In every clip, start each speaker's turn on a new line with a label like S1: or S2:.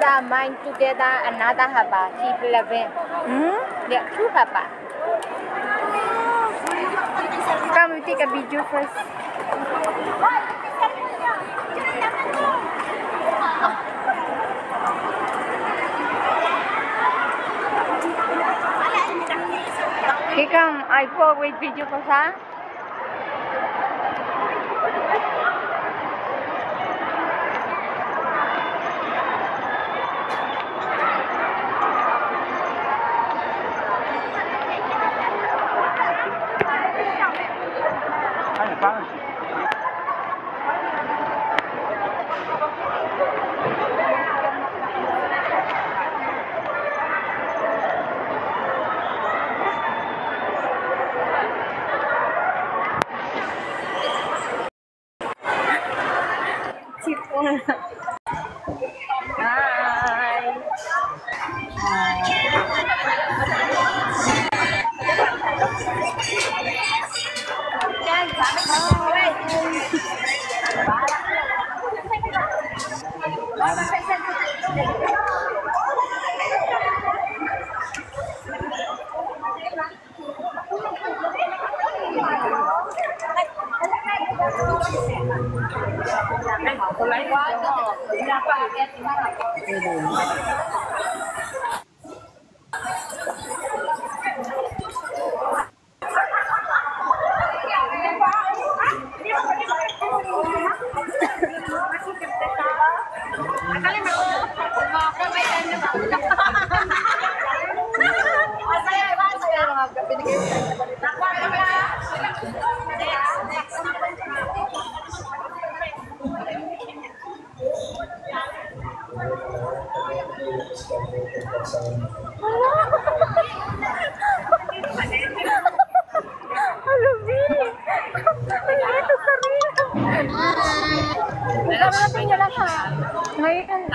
S1: are mine together another haba. She 11. Yeah, 2 haba.
S2: Come, we take a video first. Okay, come. I go with video first, ha?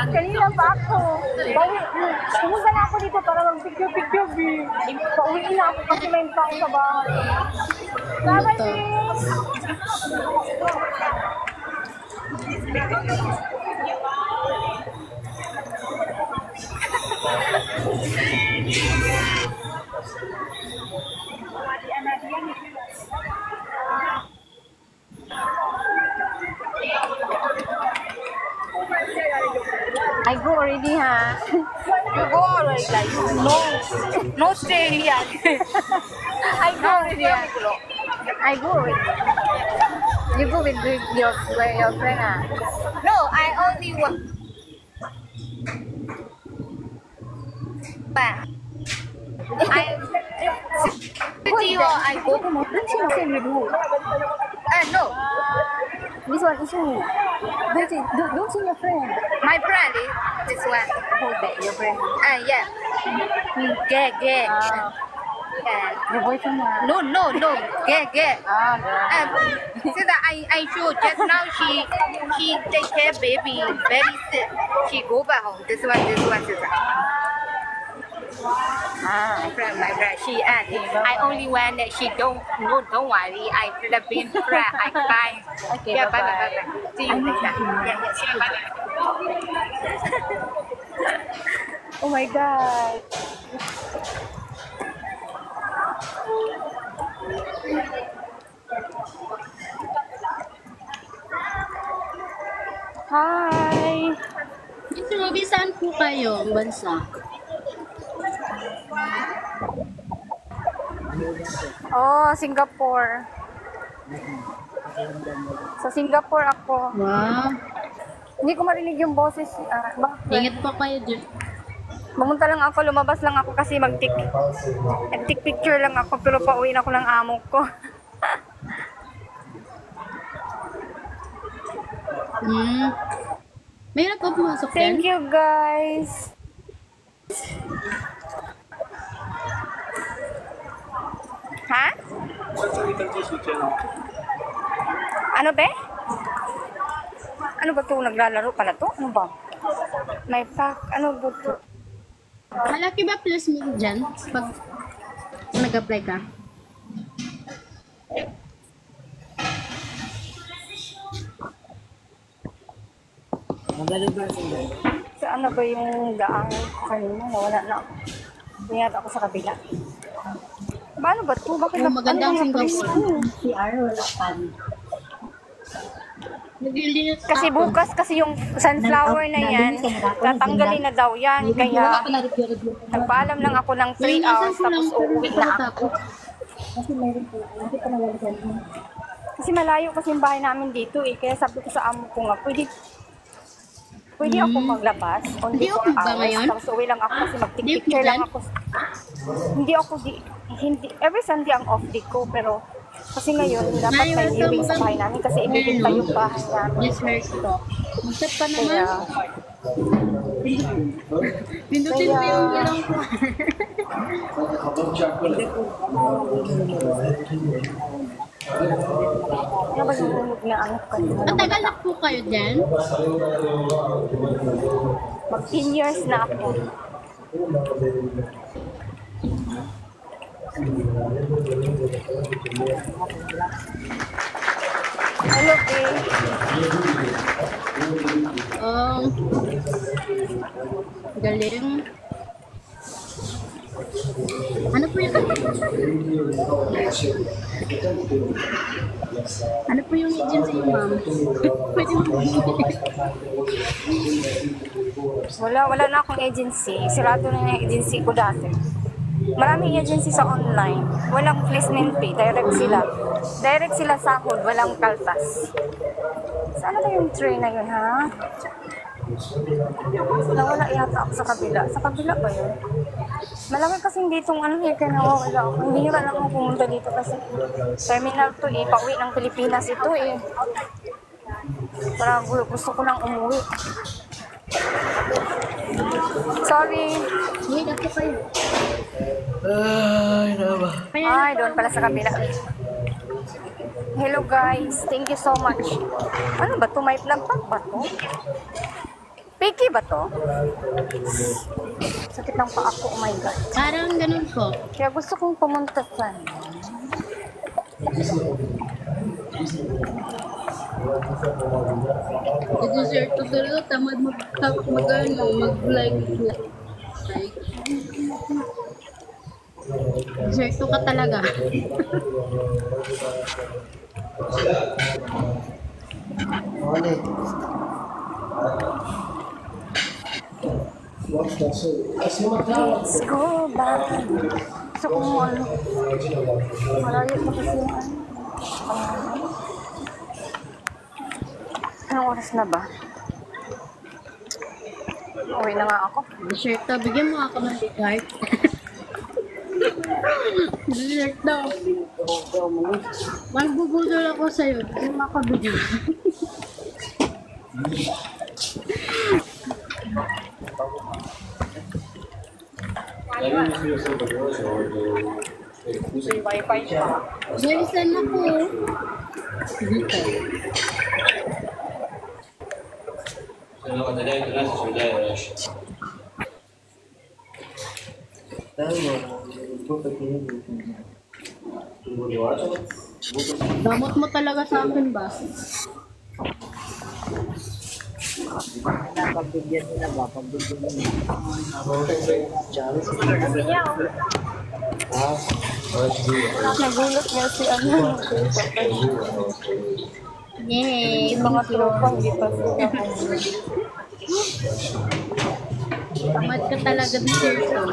S2: Kanina pa ako. Pumunta na ako dito para mag-picture-picture. Pauwiin na ako kasi may tao sa bahay. Bye-bye, I go already, ha?
S1: You go already, like, no stay here.
S2: I go already. I go already. You go with your friend, ha?
S1: No, I only want. I go. No.
S2: This one is who? Don't see your friend.
S1: My friend is this one.
S2: Hold that, your friend.
S1: Yeah. Gay.
S2: Yeah. Your boyfriend?
S1: No. Gay.
S2: Ah,
S1: See that I showed just now she take care baby very sick. She go back home. This one sister. My friend, she asked. I only want that she don't worry. I have been friend. I fine.
S2: Okay,
S1: Yeah,
S2: bye.
S1: bye. See you next time. Yeah, bye.
S2: Oh my God. Hi.
S3: Ito, saan po kayo ang bansa?
S2: Oh, Singapore. Sa Singapore ako.
S3: Wow.
S2: Hindi ko marinig yung boses. Bakit?
S3: Ingat po kayo dyan.
S2: Pumunta lang ako, lumabas lang ako kasi nag-take picture lang ako pero pauwi na ako ng amo ko.
S3: Mayroon po pumasok dyan?
S2: Thank you, guys. Ha? Ano ba? Ano ba ito? Naglalaro pala to? Ano ba? May pack. Ano ba ito?
S3: Malaki ba plus meal dyan? Pag nag-apply ka?
S2: Saan na ba yung daan ko kanina? Nawala na ako. Tingnan ako sa kabila. Paano ba ito? Bakit
S3: Oh, magandang
S2: ano yung
S3: Singapore. CR, wala pan. Naglilinis
S2: Kasi
S3: ako.
S2: bukas kasi yung sunflower na yan, tatanggalin na daw yan. Kaya nagpaalam lang ako ng 3 hours tapos uuwi na ako.
S3: Kasi mayroon po. Kasi panawalisan mo.
S2: Kasi malayo kasi yung bahay namin dito eh. Kaya sabi ko sa amo ko nga, pwede ako maglabas. Only
S3: Hindi
S2: 4
S3: open ba
S2: hours.
S3: ngayon?
S2: Tapos uwi lang ako kasi mag-picture
S3: Hindi
S2: lang
S3: open?
S2: ako. Hindi, every Sunday ang off day ko. Pero kasi ngayon, dapat may viewing sa bahay namin kasi ibibigta yung bahay namin.
S3: Yes, first to. Mag-chat pa naman.
S2: Kaya,
S3: Pindutin mo yung ilang ko.
S2: ano ba yung unog na ano kanina?
S3: Matagal na po kayo dyan?
S2: Mag 10 years na ako. Hello, babe.
S3: Galing. Ano po yung... Ano po yung agency niyo, ma'am? Pwede mo
S2: Wala na akong agency. Sirado na yung agency ko dati. Maraming agency sa online. Walang placement fee. Direct sila. Direct sila sahod. Walang kaltas. Saan na yung train na yun, ha? Nawala yata ako sa kabila. Sa kabila ba yun? Malaki kasing ditong ano eh, kaya nawawala ako. Hindi nyo lang ako pumunta dito kasi terminal to eh. Pauwi ng Pilipinas ito eh. Parang gusto ko nang umuwi. Sorry.
S3: Wait, ako kayo.
S2: Ay, doon pala sa kabila. Hello guys, thank you so much. Ano ba to? May nagpag ba to? Picky ba to? Sakit ng paa ko, oh my god.
S3: Parang ganun po.
S2: Kaya gusto kong pumunta sa
S3: I-dessert ko talaga, tamad mag-like. Dessert ko ka talaga.
S2: Let's go back. Gusto kong ano. Malayo pa kasi yung ano. Anong oras na ba? Uwi na nga ako.
S3: Dessert to, bigyan mo ako ng dessert. Dessert daw. Magbubudol ako sa'yo. Hindi mo ako bigyan.
S2: May wifi siya.
S3: Bilisan na po. Dito. Damot mo talaga sa akin ba?
S2: Nagulat niya si ano.
S3: Yay!
S2: Yung mga tropa, hindi pa sila.
S3: Tamad ka talaga dessert to.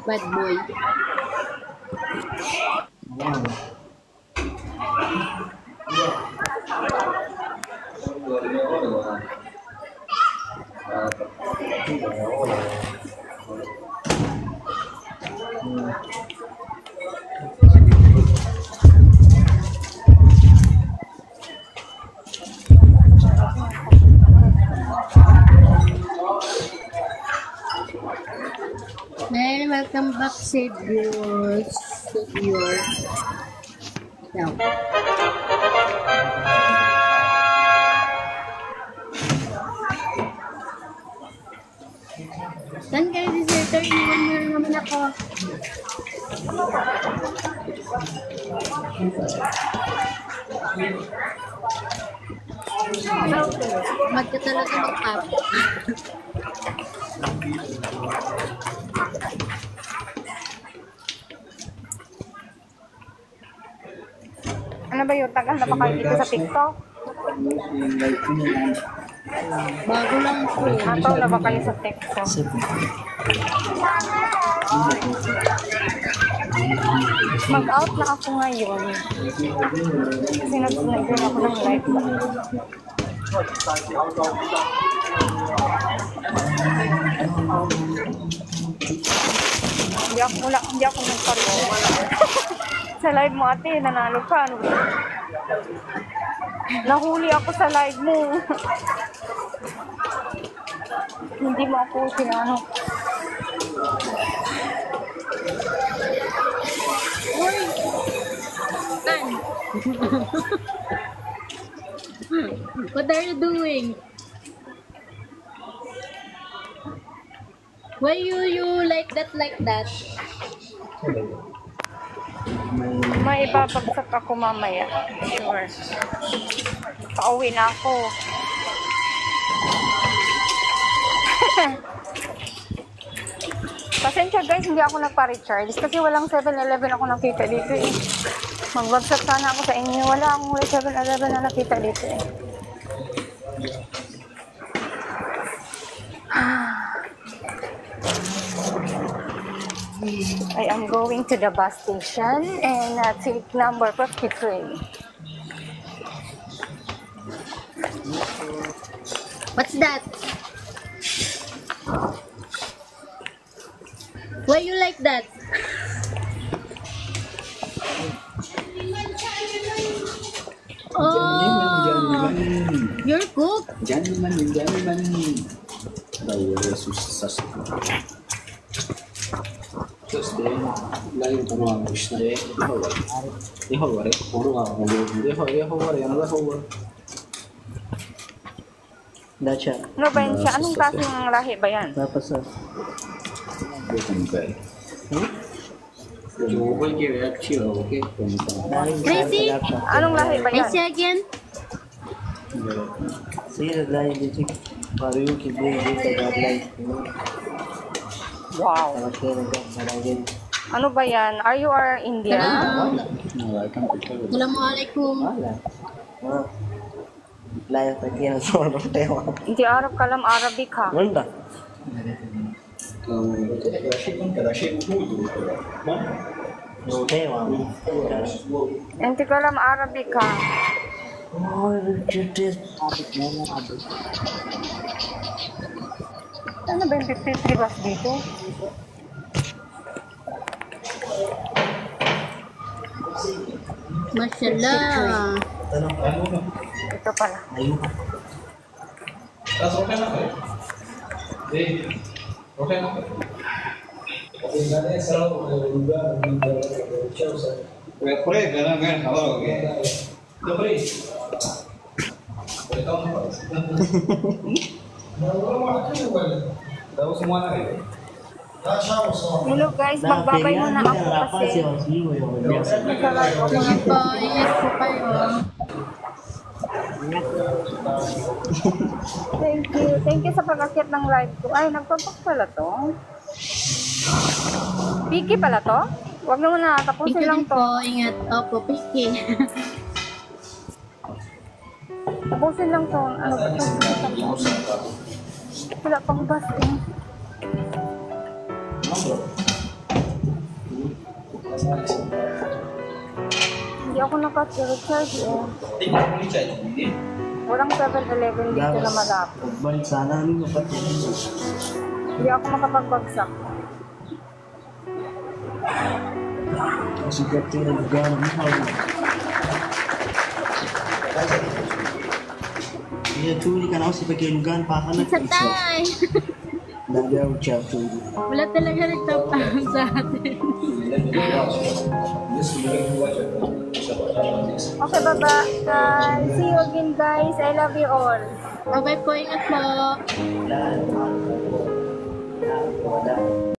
S3: Bad boy. Welcome Welcome back, Savior. Savior. Now. Saan kayo, deserter? Iniwan mo rin naman ako. Mad ka talaga mag-up.
S2: Ano ba yun? Tagal na ba kayo dito sa TikTok?
S3: Bago lang po.
S2: Ataw na ba kayo sa TikTok? Mag-out na ako ngayon. Kasi nag-join ako ng live. Hindi ako nagparo. Sa live mo ate, nanalo ka. Ano? Nahuli ako sa live mo. Hindi mo ako sinano.
S3: Uy! Tan! What are you doing? Why you like that?
S2: May ibabagsak ako mamaya. Sure. Pauwi na ako. Pasensya guys, hindi ako nagpa-recharge kasi walang 7-Eleven ako nakita dito eh. Magbagsak sana ako sa inyo. Wala akong 7-Eleven na nakita dito eh. I am going to the bus station and take number 53.
S3: What's that? Why you like that? Oh, you're cook?
S4: Jangan. Bayo susah. Terus deh, lagi tanah habis na deh. Ini hawar, puro nga ako. Ini hawar, yan na hawar. Dacha.
S2: Ano ba yan siya? Anong klaseng lahi ba yan?
S4: Tapos bukan ba? Coba kira kira okay.
S3: Crazy?
S2: Anong lahi ba yan?
S3: Say again?
S4: Sige, dahil dito pareho kibig dito guideline.
S2: Wow. Ano ba yan? Are you Indian?
S3: Assalamualaikum.
S4: Layo tadi yang suara tewa.
S2: Hindi Arab kalam Arabic ha.
S4: Manda. Tewa.
S2: Hindi kalam Arabic ha.
S4: Oh, judes.
S2: Ano ba yung 53 bus dito?
S3: Mashallah.
S2: Ito pala. Hello guys, magbabay muna ako kasi
S3: Ingat po, ingat po kayo.
S2: Thank you sa pag-akit ng live ko. Ay, nagpapak pala to. Piki pala to? Huwag na muna, tapusin
S3: Ikaw
S2: lang
S3: din
S2: to.
S3: po, ingat. Opo, piki.
S2: Tapusin lang to. Ano ba to? Wala pang bus eh. Hindi ako naka-recharge eh. Walang 7-Eleven dito na malapit.
S4: Balik sana ano ba pati.
S2: Hindi ako makapagbagsak.
S4: Sikat yung lugar mo. Iya tuh di kanal si pakai lugan pakan
S3: Sa tay. Wala talaga nagtapang sa atin.
S2: Okay, baba. See you again, guys. I love you all.
S3: Bye-bye po. Ingat po.